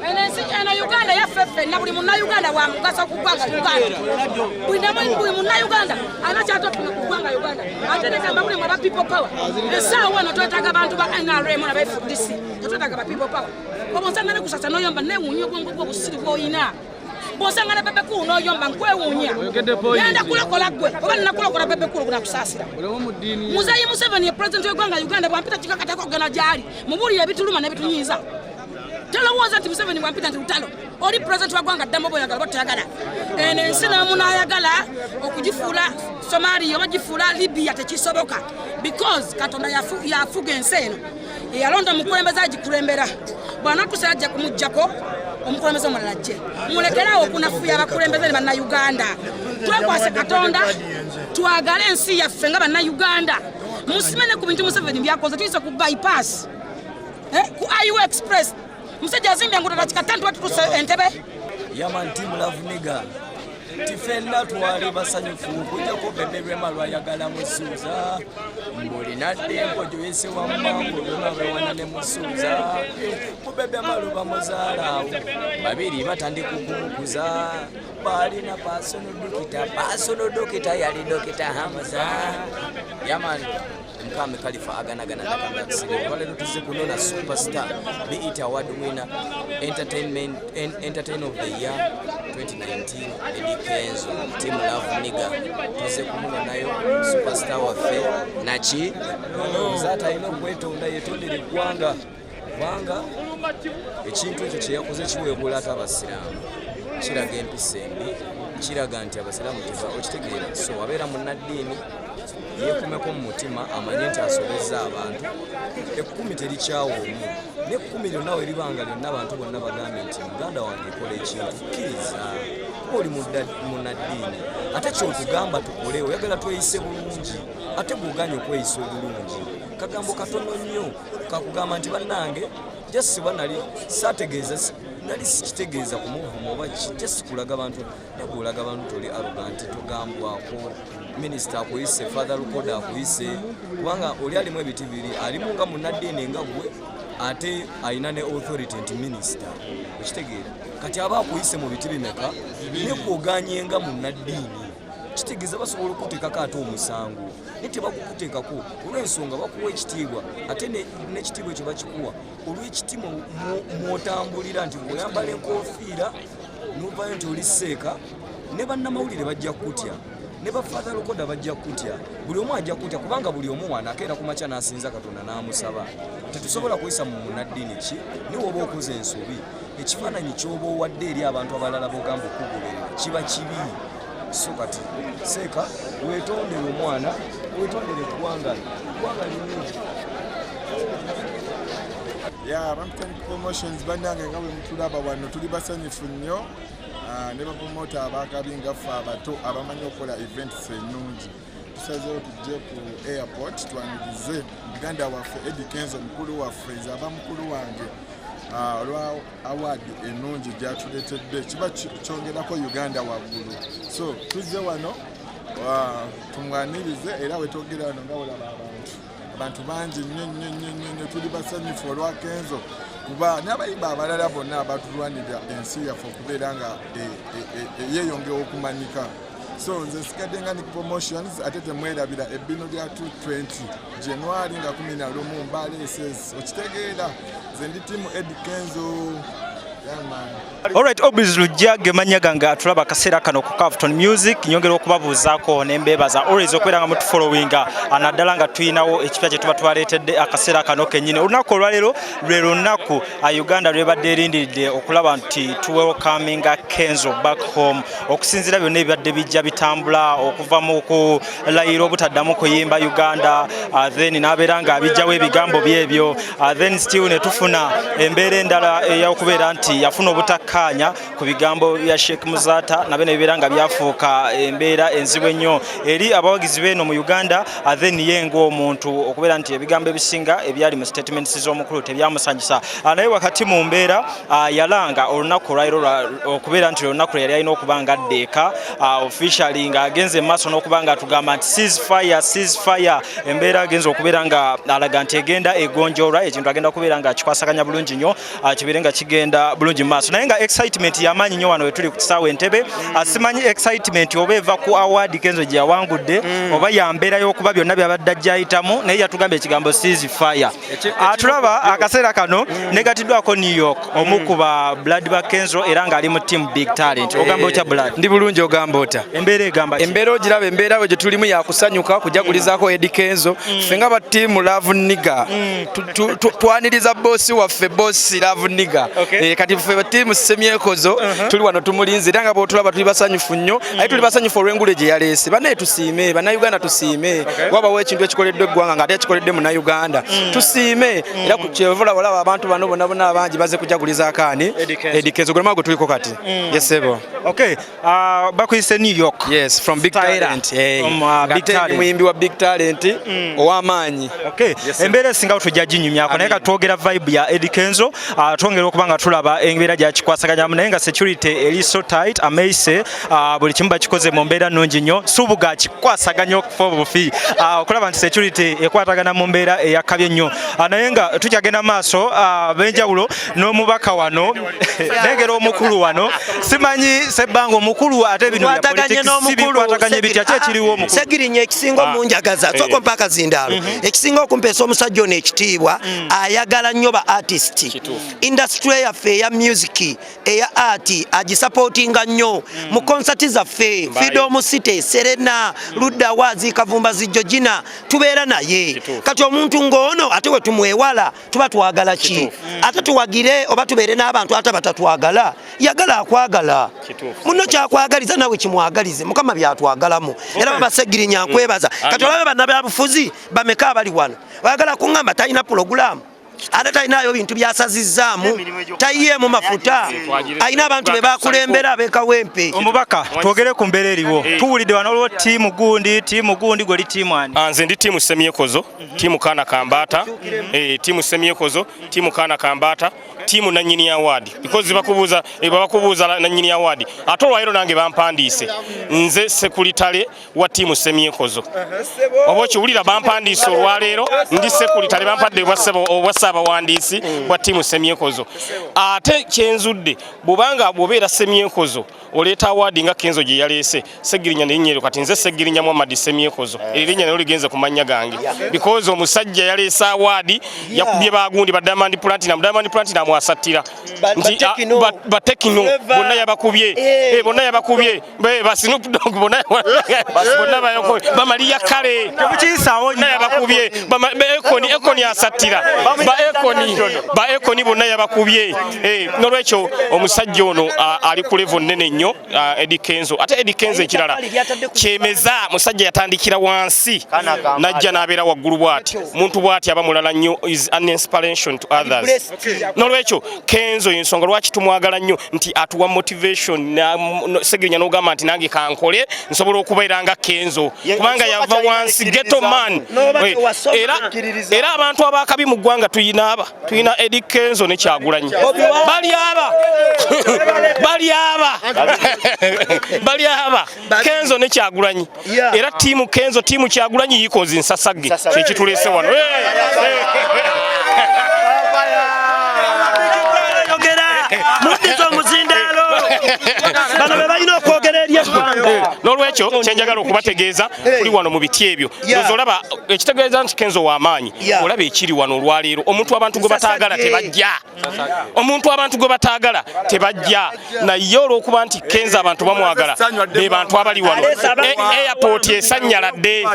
Ena Uganda yafefe na buli munna Uganda wa mugaso kugwanga Uganda. Buli munna Uganda anachato kugwanga Uganda. Atene kamba buli mwa people power. Esawa no twetaga bantu ba NRM na FDC. Twetaga ba people power. Obonsangana kusasa no yomba ne wunyo bwongo bwo busiri bwo ina. Bonsangana pepe ku no yomba nkwe wunya. Yenda kulokola gwe. Oba nina kulokola pepe ku kuna kusasira. Muzayi Museveni ye president w'eggwanga Uganda bwampita kikakata ko gana jali. Mubuli ebituluma ne bitunyiza. Tell was that Museveni wampita ntutalo. Oli president wa gwanga dambo boyagala batagala. Ensina munayagala okujifula Somalia obajifula Libya tekisoboka because Katonda yafuga enseno. Yalonda mukulembeza agikulembera. Bwana tusajja kumujjako omukulembeza omulajje. Mulekerawo kunafuya abakulembeza banna Uganda. Twekwase Katonda twagala ensi yaffe nga banna Uganda. Musimene ku bintu Museveni byakoze tuyise ku bypass. Ku IU Express. Musajja azimbya ngutata kikatantu watutuse entebe. Yaman team love nigga. Tifenda twali basanyufu kujja ko bebebe malwa yagala musuza. Mbuli nadde mpojo yese wa mambo nawe wanane musuza. Kubebe malu bamuzala. Babiri batandika kumukuza. Bali na personal dokita yali dokita Hamza. Yaman Mkame Khalifa aganagana nakamba kusiri wale tuze kunona superstar be it award winner entertainer of the year 2019 Eddie Kenzo team love nigga tuze kunona nayo superstar wafe nachi zata ino kweto ndayetondere kwanga ekintu ekyo kye yakoze kiweebula ate abasiraamu kiraga empisembi kiraga nti abasiraamu tiva okitegeera so wabeera munnaddiini yekumeko mu mutima amanye nti asobezza abantu ekkumi terikyawomu n'ekkumi lyonna we libanga lyonna abantu bonna bagambe nti muganda wange ekola ekintu kkiriza oli munnaddiini ate kyotugamba tukole oyagala tweyise bulungi ate bw'oganya okweyisa obulungi kagambo katono nnyo kakugamba nti bannange jasiba nali saategeeza nali sikitegeeza ku muvumo oba just kulaga abantu nebulaga abantu toli arrogant tugambwako minister akuyise father Lukoda akuyise kubanga oli alimu ebitibiri alimu nga munnaddiini nga gwe ate ayina ne authority nti minister okitegeera kati aba akuyise mu biti bimeka nekuganye nga munnaddiini kitegeeza basobola okuteekako ate omusango nete bakukuteekako olw'ensonga bakuwa ekitiibwa ate n'ekitiibwa ekyo bakikuwa olw'ekitiibwa mwotambulira nti bw'oyambala enkofiira n'ovayo nti oli seeka ne bannamawulire bajja kutya ne bafatha Lukoda bajja kutya buli omu ajja kutya kubanga buli omu wanakeera ku makya n'asinza Katonda n'amusaba tetusobola kuyisa mu munnaddiini ki niwe oba okoze ensobi ekifaananyi ky'oba owadde eri abantu abalala b'ogamba okugoberera kiba kibi so kati seeka weetondere omwana weetondere eggwanga lingi Ramton Promotions bannange nga bwe mutulaba wano tuli basanyufu nnyo ne bapromota abakabi ngaffe abato abamanyi okukola events ennungi tusazeewo tujje ku airport twanirize muganda waffe Eddie Kenzo mukulu waffe nze aba mukulu wange olwa award ennungi gyatuleetedde kiba kyongerako Uganda waggulu so tuzze wano tumwanirize era wetwogera wano nga olaba abantu bangi nnyo tuli basanyufu olwa Kenzo kuba n'abayimba abalala bonna abatulwanirira ensi yaffe okubeera nga yeeyongera okumanyika so nze nsigadde nga Nick Promotions ate temwerabira ebbino lya 220 January nga 11 Mbale SS okitegeera nze ndi tiimu Eddie Kenzo. Alright, Obis Lujja gemanya ganga tulaba kaseera kano ku Carlton Music nyongera okubabuuzaako nembeebaza always okubeera nga mutu followinga anaddala nga tuyinawo ekipya kye tuba twaleetedde akaseera kano kennyini olunaku olwaleero lwe lunaku Uganda lwebadde erindiridde okulaba nti welcoming Kenzo back home okusinziira byonna ebibadde bijja bitambula okuva mu kulayira obutaddamu kuyimba Uganda then n'abeera nga abijjawo ebigambo byebyo then still ne tufuna embeera endala eyakubeera nti nti yafuna obutakkaanya ku bigambo bya Sheikh Muzata na bene biberanga byafuuka embeera enzibu ennyo eri abawagizi b'eno mu Uganda then yengo omuntu okubeera nti ebigambo ebisinga ebyali mu statements z'omukulu tebyamusanyusa naye wakati mu mbeera yalanga olunaku lwairo okubeera nti olunaku yali alina okubanga addeeka officially ng'agenze maaso n'okubanga tugamba nti ceasefire embeera agenza okubeera nga alaga nti egenda egonjoolwa ekintu agenda kubeera nga kikwasaganya bulungi nnyo kibeere nga kigenda bulungi mu maaso naye nga excitement y'amaanyi nnyo wano we tuli ku kisaawe Entebbe simanyi excitement oba eva ku award Kenzo gye yawangudde oba ya mbeera y'okuba byonna byabadde ajjayitamu naye yatugamba ekigambo ceasefire atulaba akaseera kano negatiddwako New York omu ku ba blood ba Kenzo era ng'ali mu team Big Talent ogamba otya blood ndi bulungi ogamba ota embeera egamba embeera ogiraba embeera we gye tulimu yakusanyuka kujagulizaako Eddie Kenzo ffe nga ba team Love Nigga twaniriza bossi waffe bossi Love Nigga kati ffe ba team Semyekozo tuli wano tumulinze era nga bw'otulaba tuli basanyufu nnyo aye tuli basanyufu olw'engule gye yaleese banaye tusiime bannayuganda tusiime wabawo ekintu ekikoleddwa eggwanga ng'ate ekikoledde munnayuganda tusiime era kyevula olaba abantu bano bonna abangi baze kujagulizaako ani Eddie Kenzo gwe mago tuliko kati yesebo bakuyise New York yes from Big Talent Big Talent muyimbi wa Big Talent ow'amaanyi embeera esinga tujja ginyumyako naye ka twogera vibe ya Eddie Kenzo twongera okuba nga tulaba embeera gyakikwasaganyamu naye nga security eri so tight ameise buli kimu bakikoze mu mbeera nnungi nnyo subuga kikwasaganya okufa obufi okulaba nti security ekwatagana mu mbeera eyakabye ennyo naye nga tukyagenda maaso benjawulo n'omubaka wano nengera omukulu wano simanyi sebbanga omukulu ate bino bikwataganye bitya ki ekiriwo omukulu Segirinya ekisinga omunjagaza soko mpaka zindaalo ekisinga okumpeesa omusajja ono ekitiibwa ayagala nnyo ba artist industry yaffe eya music eya art agisupportinga nnyo mu concert zaffe Freedom City Serena Ludda Wazi Kavumba Zijojina tubeera naye kati omuntu ng'ono ate we tumwewala tuba twagala ki ate tuwagire oba tubeere n'abantu ate batatwagala yagala akwagala muno kyakwagaliza nawe kimwagalize mukama byatwagalamu era babasegirinya nkwebaza kati olabe bannabyabufuzi bameka abali wano bayagala kuŋŋamba talina pulogulaamu ate talinayo bintu byasazizaamu tayiyeemu mafuta alina abantu be bakulembera ab'ekawempe omubaka twogere ku mbeera eriwo tuwulidde wano olwo tiimu gundi gweli tiimu ani nze ndi tiimu Semyekozo tiimu Kaana Kambata tiimu Semyekozo tiimu Kaana Kambata tiimu Nanyini Award because bakubuuza Nanyini Award ate olwaleero nange bampandiise nze sekuritale wa tiimu Semyekozo oba okiwulira bampandiise olwaleero ndi sekuritale bampadde obwa Saabawandiisi bwa tiimu Semyekozo ate kyenzudde bw'obeera Semyekozo oleeta award nga Kenzo gye yaleese Segirinya nerinnyero kati nze Segirinya Muhammad Semyekozo erinnya nalyo ligenze ku mannya gange because omusajja yaleese award yakubye bagundi ba Diamond Platinum asattira batekino bonna yabakubye ba Snoop Dogg bonna bamaliya kale bonna yabakubye Ekoni asattira ba Ekoni bonna yabakubye n'olwekyo omusajja ono ali ku level nnene nnyo Eddie Kenzo ate Eddie Kenzo ekirala kyemeza musajja yatandikira wansi najja n'abeera waggulu bw'ati muntu bw'ati aba mulala nnyo is an inspiration to others n'olwekyo Kenzo y'ensonga lwaki tumwagala nnyo nti atuwa motivation Segirinya n'ogamba nti nange kankole nsobola okubeera nga Kenzo kubanga yava wansi ghetto man era abantu abakabi mu ggwanga tuyina Eddie Kenzo ne Kyagulanyi bali aba Kenzo ne Kyagulanyi era tiimu Kenzo tiimu Kyagulanyi yikoze nsasagge kyekituleese wano n'olwekyo kyenjagala okubategeeza kuli wano mu biti ebyo ndoza olaba ekitegeeza nti Kenzo w'amaanyi olaba ekiri wano olwaleero omuntu abantu gwe bataagala tebajja naye olw'okuba nti Kenzo abantu bamwagala be bantu abali wano airport esanyaladde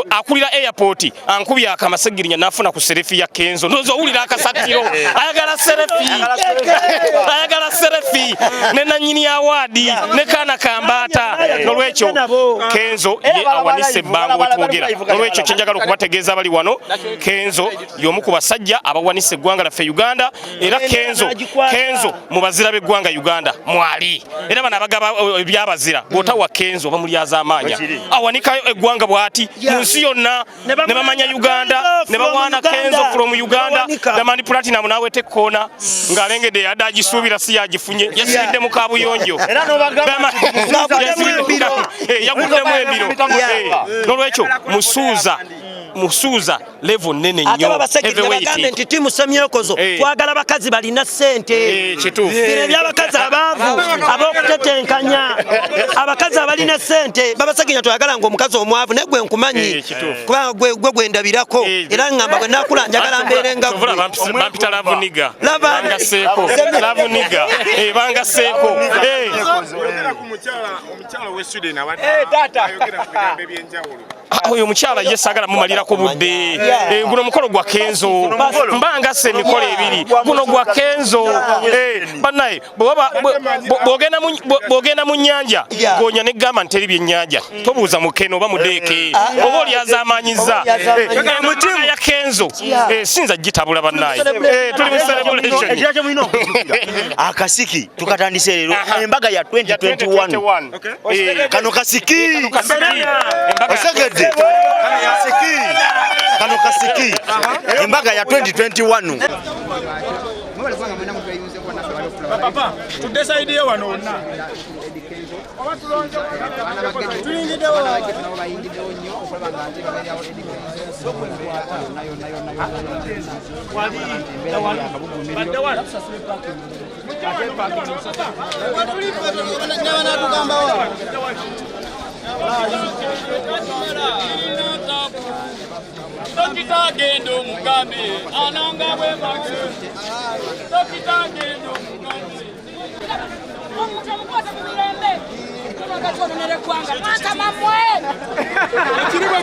akulira airport ankubye akama Segirinya n'afuna ku serefi ya Kenzo ndoza owulira akasattiro ayagala serefi ne Nanyini Award ne Kana Kambata nolwekyo Kenzo ye awanise bango twogera nolwekyo kyenjagala okubategeeza bali wano Kenzo y'omu ku basajja abawanise eggwanga laffe Uganda era Kenzo mu bazira b'eggwanga Uganda mwali era bano abagaba ebyabazira bw'otawa Kenzo bamulyaza amaanya awanika eggwanga bw'ati mu nsi yonna ne bamanya Uganda ne bawaana Kenzo from Uganda Damani Platinum n'awete koona ng'alengedde yadde agisuubira si yagifunye yasiridde mu kaabuyonjo yaguddemu ebiro nolwekyo musuuza level nene nnyo nti tiimu Semyekozo twagala bakazi balina ssente bino byabakazi abaavu ab'okutetenkanya abakazi abalina ssente babasegenya twagala ng'omukazi omwavu naye gwe nkumanyi kubanga gwe gwendabirako era ngamba bwe naakula njagala mbeere nga bampita lavuniga bangaseeko lavuniga bangaseeko omukyala w'e Sweden abadde ayogera ku bigambo eby'enjawulo oyo omukyala ye saagala mumalirako budde guno mukolo gwa Kenzo mbanga se emikolo ebiri guno gwa Kenzo bannaye bw'ogenda mu nnyanja goonya neggamba nti teri byennyanja tobuuza mukene oba mudeeke oba olyazaamaanyiza emitima ya Kenzo sinza gitabula bannaye tuli mu celebration akasiki tukatandise leero embaga ya 2021 kano kasiki osegedde kano kasiki embaga ya 2021 papa tudesaidiye wano wonna Dokita gendo mugambe ananga bwe mage Dokita gendo mugambe Omuntu omukwata mu mirembe Mwagati ononere kwanga Mwata mamwe Kiriba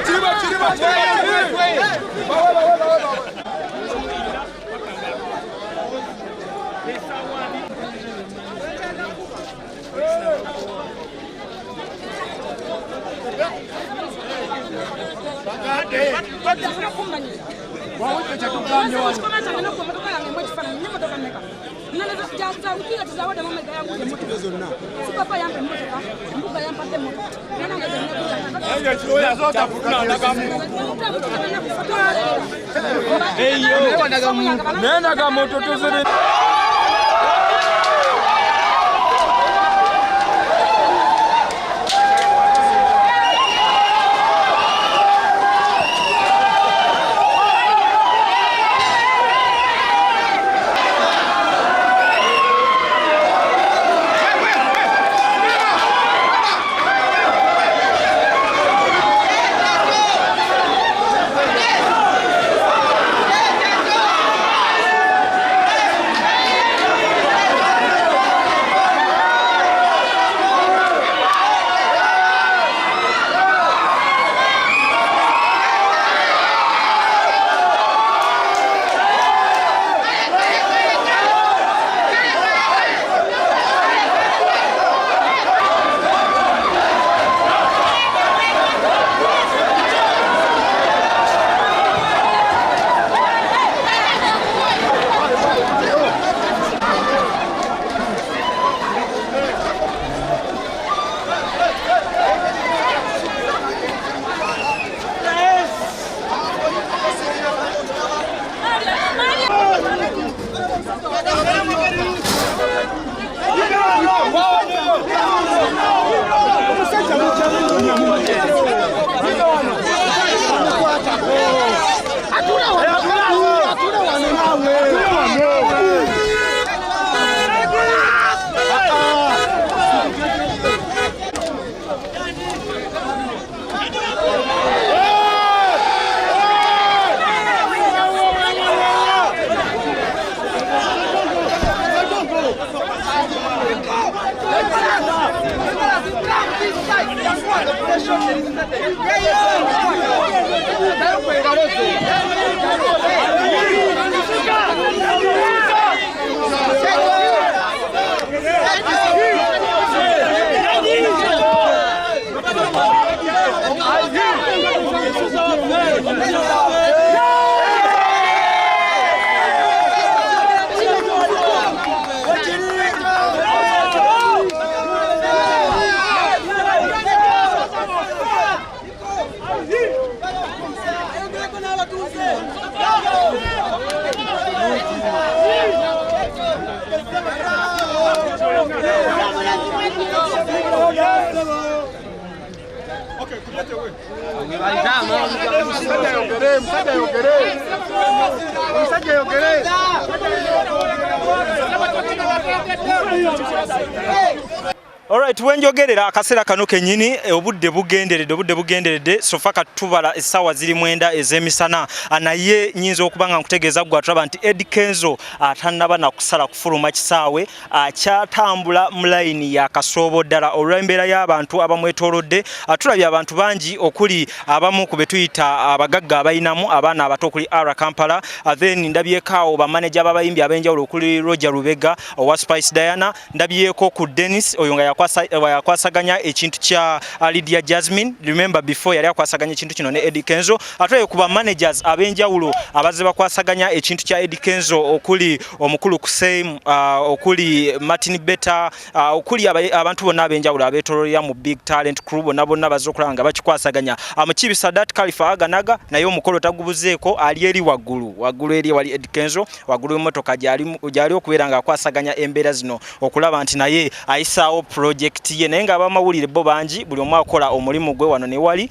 Alright, wenjogerera akaseera kano kenyini obudde bugenderedde sofa katubala essaawa ziri 9 ez'emisana naye nyinza okubanga nkutegeeza gwe atulaba nti Eddie Kenzo atannaba nakusala kufuluma kisaawe akyatambula mu layini ya kasoobo ddala olw'embeera y'abantu abamwetoolodde tulabye abantu bangi okuli abamu ku be tuyita abagagga abayinamu abaana abato okuli Ara Kampala then ndabyekaawo bamaneja b'abayimbi ab'enjawulo okuli Roger Lubega owa Spice Diana ndabyeko ku Dennis oyo nga yakwasaganya ekintu kya Lydia Jasmine. Remember before yali akwasaganya ekintu kino ne Eddie Kenzo. Atwaye kuba managers ab'enjawulo abaze bakwasaganya ekintu kya Eddie Kenzo okuli omukulu Kusem okuli Martin Beta okuli abantu bonna ab'enjawulo abetololera mu Big Talent Crew bonna bazokulanga bakikwasaganya Mukibi Sadat Khalifa aganaga naye omukolo tagubuzeeko ali eri waggulu eri wali Eddie Kenzo waggulu emotoka gyali okubeera nga akwasaganya embeera zino okulaba nti naye ayisaawo project ye naye nga abamawulire bo bangi buli omu akola omulimu gwe wano ne wali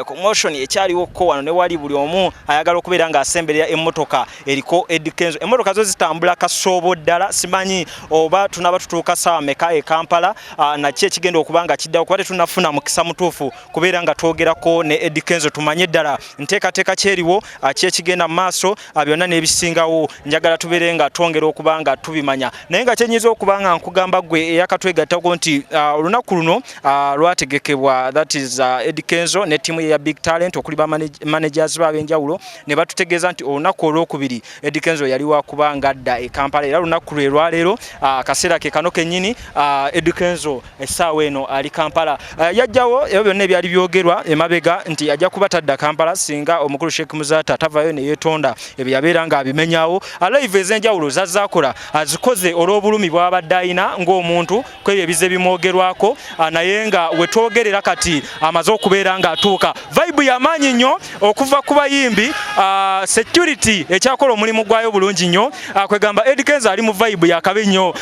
commotion ekyaliwo ko wano ne wali buli omu ayagala okubeera nga asemberera emmotoka eriko Eddie Kenzo. Emmotoka zo zitambula kasoobo ddala simanyi oba tunaba tutuuka saawa meka e Kampala nakyo ekigenda okubanga kiddawo kuba tetunafuna mukisa mutuufu kubeera nga twogerako ne Eddie Kenzo tumanye ddala nteekateeka kyeriwo kyekigenda mu maaso byonna n'ebisingawo njagala tubeere nga twongera okubanga tubimanya naye nga kyenyiza okubanga nkugamba gwe eyakatwegattako nti olunaku luno lwategekebwa that is Eddie Kenzo ne tiimu ya Big Talent okuli ba managers b'abenjawulo ne batutegeeza nti olunaku olwokubiri Eddie Kenzo yali wakubanga adda e Kampala era olunaku lwe lwaleero akaseera ke kano kennyini Eddie Kenzo essaawa eno ali Kampala yajjawo ebyo byonna ebyali byogerwa emabega nti ajja kuba tadda Kampala singa omukulu Sheikh Muzata atavayo ne yeetonda ebyo yabeera nga abimenyawo live ez'enjawulo zazaakola azikoze olw'obulumi bw'abadde ayina ng'omuntu kwebyo ebize bimwogerwako naye nga wetwogerera kati amaze okubeera nga atuuka vibe y'amaanyi nnyo okuva ku bayimbi security ekyakola omulimu gwayo bulungi nnyo kwegamba Eddie Kenzo ali mu vibe yakabe nnyo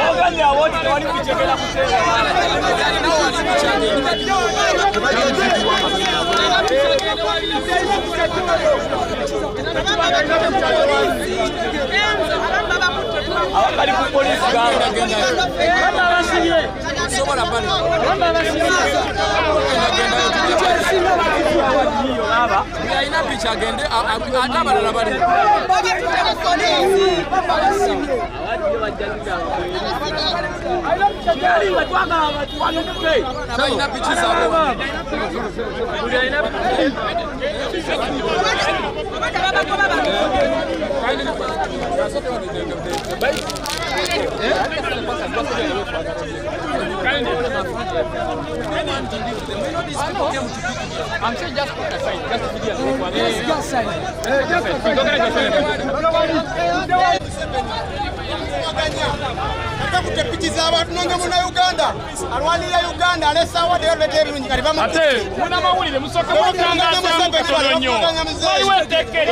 I'm saying just put aside, just video. Kutepitiza abantu nonge muna Uganda alwanira Uganda alessawa de olete ebirungi kali bamu ate muna mawulire musoka mutangaza mukono nnyo waliwe tekeri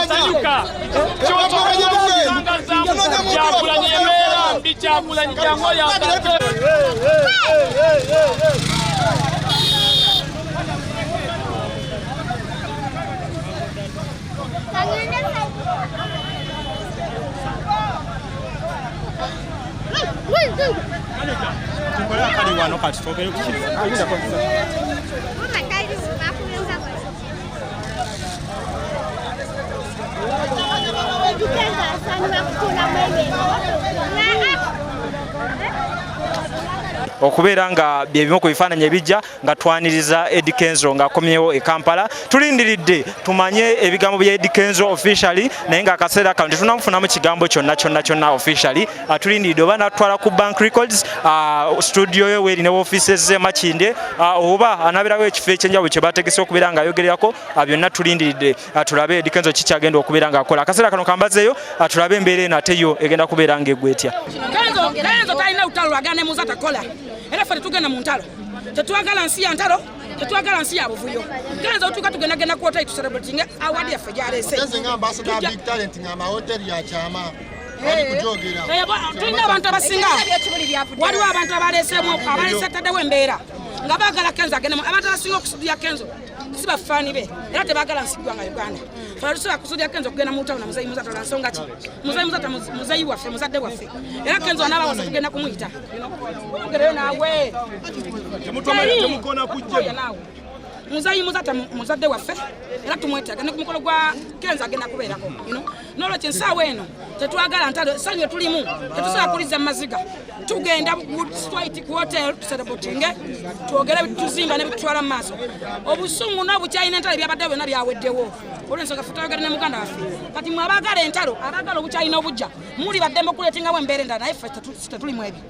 sanyuka kyakula nyemera mbi kyakula nyango ya okubeera nga byebimu ku bifaananyi ebijja nga twaniriza Eddie Kenzo ng'akomyewo e Kampala tulindiridde tumanye ebigambo bya Eddie Kenzo officially naye nga akaseera kano tetunamufunamu kigambo kyonna officially tulindiridde oba natwala ku Bank Records studio ye weeri ne offices ze Makinde oba anabeerawo ekifo ekyenjawulo kye bategese okubeera ng'ayogererako byonna tulindiridde tulabe Eddie Kenzo kikyagenda okubeera ng'akola akaseera kano kambazeeyo tulabe embeera eno ate yo egenda kubeera ng'eggwetya Kenzo talina lutalo lwagana ne Muzata kola era ffe tetugenda mu ntalo tetwagala nsi ya ntalo tetwagala nsi ya buvuyo Kenzo tuka tugenda kuota itu celebrating award yaffe gyaleese nga ambassador Big Talent nga mahoteli ya chama tulina abantu abasinga waliwo abantu abaleesetaddewo embeera nga baagala Kenzo agende abantu abasinga okusudya Kenzo si bafaani be era tebaagala nsiggwanga Uganda tusobola kusudya Kenzo okugenda mu ttawuni muzeeyi muzata lwa nsonga ki muzeeyi muzata muzeeyi waffe muzadde waffe era Kenzo anaabawasa tugenda kumuyita ogereyo naawe temukona kujja muzeeyi muzata muzadde waffe era tumwetaaga ne ku mukolo gwa Kenzo agenda kubeerako n'olwekyo ensaawa eno tetwagala ntalo sanyo tulimu tetusobola kuliza mu maziga tugenda straight ku hotel tuserabotinge twogere tuzimba ne bitwala mu maaso obusungu n'obukyayina entalo byabadde byonna byaweddewo olw'ensonga ffe twayogera ne muganda waffe kati mwe abaagala entalo abaagala obukyayina obujja muli baddembe okuleetingawo embeera endala naye ffe tetulimu ebyo